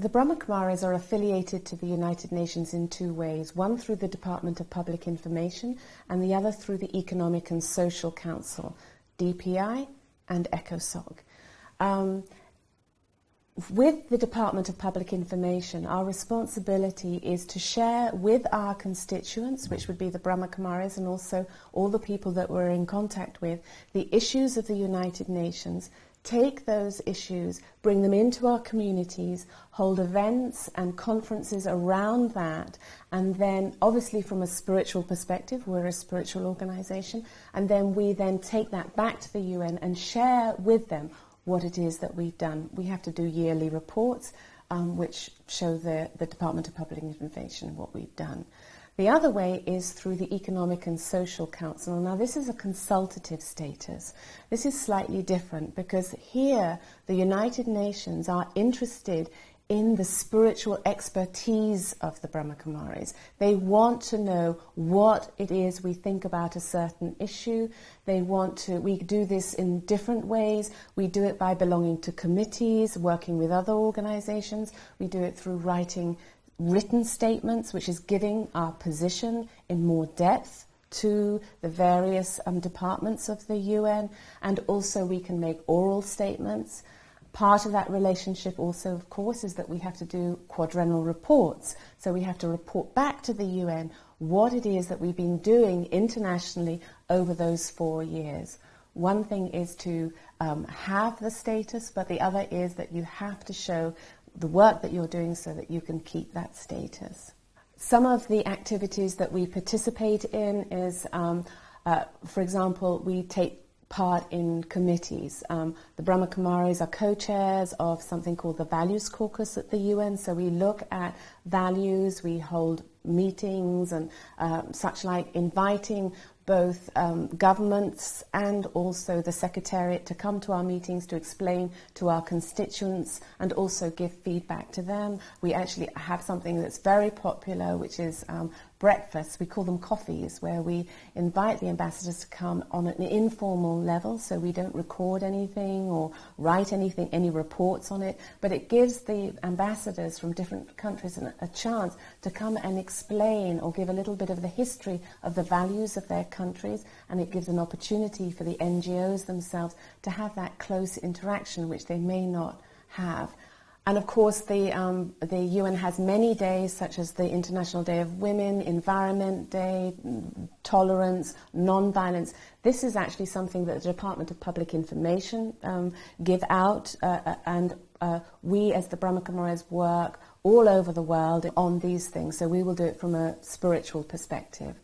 The Brahma Kumaris are affiliated to the United Nations in two ways, one through the Department of Public Information and the other through the Economic and Social Council, DPI and ECOSOC. With the Department of Public Information, our responsibility is to share with our constituents, which would be the Brahma Kumaris and also all the people that we're in contact with, the issues of the United Nations, take those issues, bring them into our communities, hold events and conferences around that, and then obviously from a spiritual perspective, we're a spiritual organization, and then we then take that back to the UN and share with them what it is that we've done. We have to do yearly reports which show the Department of Public Information what we've done. The other way is through the Economic and Social Council. Now this is a consultative status. This is slightly different because here the United Nations are interested in the spiritual expertise of the Brahma Kumaris. They want to know what it is we think about a certain issue. We do this in different ways. We do it by belonging to committees, working with other organizations. We do it through writing written statements, which is giving our position in more depth to the various departments of the UN, and also we can make oral statements. Part of that relationship also, of course, is that we have to do quadrennial reports. So we have to report back to the UN what it is that we've been doing internationally over those 4 years. One thing is to have the status, but the other is that you have to show the work that you're doing so that you can keep that status. Some of the activities that we participate in is, for example, we take part in committees. The Brahma Kumaris are co-chairs of something called the Values Caucus at the UN, so we look at values, we hold meetings and such like, inviting both governments and also the Secretariat to come to our meetings to explain to our constituents and also give feedback to them. We actually have something that's very popular, which is breakfasts. We call them coffees, where we invite the ambassadors to come on an informal level, so we don't record anything or write anything, any reports on it, but it gives the ambassadors from different countries a chance to come and explain or give a little bit of the history of the values of their countries, and it gives an opportunity for the NGOs themselves to have that close interaction which they may not have. And of course the UN has many days, such as the International Day of Women, Environment Day, tolerance, non-violence. This is actually something that the Department of Public Information give out, and we as the Brahma Kumaris work all over the world on these things, so we will do it from a spiritual perspective.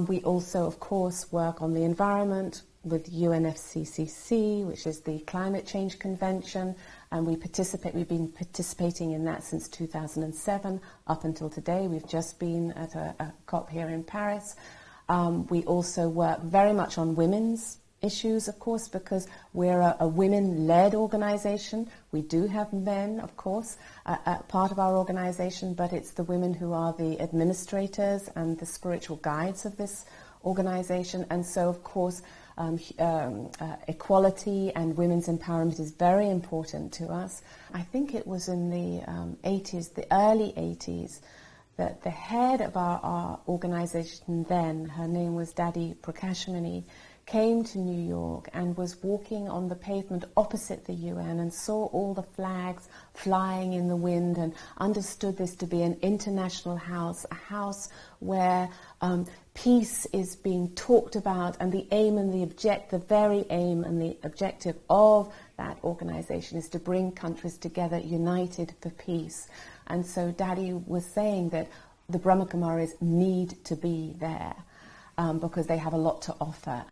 We also, of course, work on the environment with UNFCCC, which is the Climate Change Convention, and we've been participating in that since 2007 up until today. We've just been at a COP here in Paris. We also work very much on women's issues, of course, because we're a women-led organization. We do have men, of course, part of our organization, but it's the women who are the administrators and the spiritual guides of this organization. And so, of course, equality and women's empowerment is very important to us. I think it was in the 80s, the early 80s, that the head of our organization then, her name was Dadi Prakashmani, came to New York and was walking on the pavement opposite the UN and saw all the flags flying in the wind and understood this to be an international house, a house where peace is being talked about, and the aim and the very aim and the objective of that organization is to bring countries together united for peace. And so Dadi was saying that the Brahma Kumaris need to be there because they have a lot to offer.